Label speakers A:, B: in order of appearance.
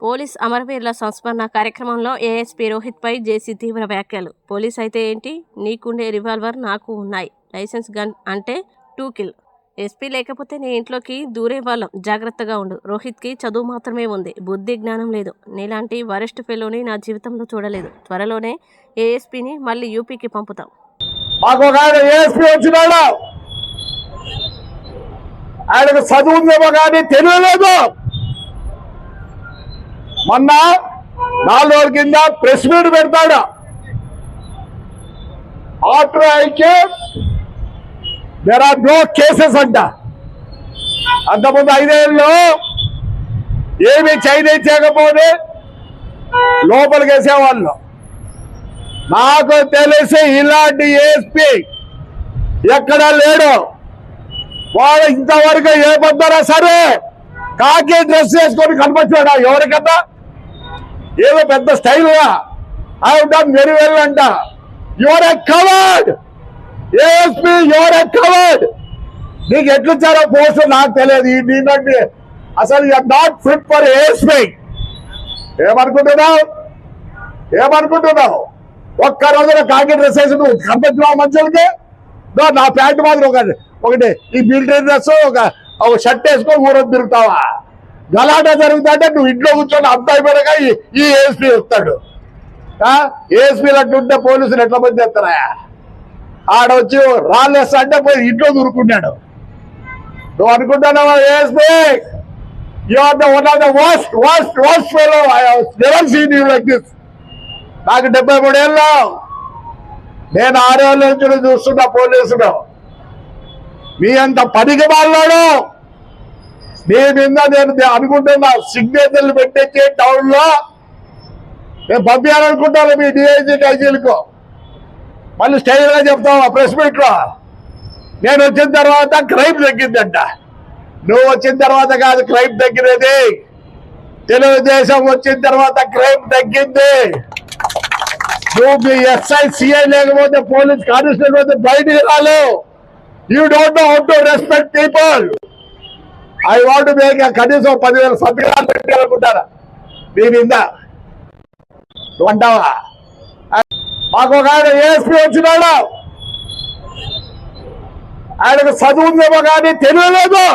A: Police అమరవీరుల సంస్మరణ కార్యక్రమంలో ఏఎస్పీ రోహిత్పై జేసీ తీవ్ర వ్యాఖ్యలు. పోలీస్ అయితే ఏంటి, నీకుండే రివాల్వర్ నాకు ఉన్నాయి, లైసెన్స్ గన్ అంటే 2 కిల్. ఎస్పీ లేకపోతే నీ ఇంట్లోకి దూరే వాళ్ళం, జాగ్రత్తగా ఉండు. రోహిత్కి చదువు మాత్రమే ఉంది, బుద్ధి జ్ఞానం లేదు. నీలాంటి వరెస్ట్ ఫెలోని నా జీవితంలో చూడలేదు. త్వరలోనే ఏఎస్పీని మళ్ళీ యూపీకి పంపుతాం.
B: ఆయనకు చదువు ఉందేమో కానీ తెలియలేదు. మొన్న 4 రోజుల కింద ప్రెస్ మీట్ పెడతాడు. ఆఫ్టర్ ఐకే దేర్ ఆర్ నో కేసెస్ అంట. అంతకుముందు 5 ఏళ్ళు ఏమి చేయకపోతే లోపలికి వేసేవాళ్ళు. నాకు తెలిసి ఇలాంటి ఏఎస్పీ ఎక్కడా లేడు. వాడు ఇంతవరకు ఏ పొద్దునా సరే కాకి డ్రెస్ వేసుకొని కనిపించాడా ఎవరికన్నా? ఏదో పెద్ద స్టైల్గా ఐ డన్ వెరీ వెల్ అంట. Your a coward ASP, your a coward. నీకు ఎట్లిచ్చారో పోస్ట్ నాకు తెలియదు. నీకంటే అసలు you are not fit for ASP. ఏమనుకుంటున్నావు? ఒక్క రోజున కాకి డ్రెస్ వేసి నువ్వు కనిపించినావు మనుషులకి. నా ప్యాంటు మాత్రం ఒకటి ఈ మిలిటరీ డ్రెస్ ఒక షర్ట్ వేసుకొని ఊరొద్దు తిరుగుతావా? గలాటా జరుగుతుంటే నువ్వు ఇంట్లో కూర్చొని అంత అయిపోయినాక ఈ ఏఎస్పీ వస్తాడు. ఏఎస్పీలు అట్లుంటే పోలీసులు ఎట్లా మంది చేస్తారా? ఆడొచ్చి రాళ్ళేస్తా అంటే పోయి ఇంట్లో దూరుకున్నాడు. నువ్వు అనుకుంటున్నావా ASP you are the one of the worst fellow I have never seen you like this. నాకు 73 ఏళ్ళు, నేను 6 ఏళ్ళ నుంచి చూస్తున్నా పోలీసులు. మీ అంత పనికి వాళ్ళాడు మీ మీద నేను అనుకుంటున్నా. సిగ్నేచర్లు పెట్టించి టౌన్ లో నేను పంపించాలనుకుంటాను మీ డిఐజీ ఐజీలకు. మళ్ళీ స్టైల్ గా చెప్తావా ప్రెస్ మీట్ లో? నేను వచ్చిన తర్వాత క్రైమ్ తగ్గిందంట. నువ్వు వచ్చిన తర్వాత కాదు క్రైమ్ తగ్గినది, తెలుగుదేశం వచ్చిన తర్వాత క్రైమ్ తగ్గింది. నువ్వు మీ ఎస్ఐ సిఐ లేకపోతే పోలీస్ కానిస్టేబుల్ అయితే బయటికి రాలేవు. You don't know how to respect people. I want to make కనీసం 10,000 సంతకాలు పెట్టాలనుకుంటారా మీ మీద? అంటావా? మాకు ఒక ఆయన ఏఎస్పీ వచ్చినాడు. ఆయనకు చదువు ఉందేమో కానీ తెలియలేదు.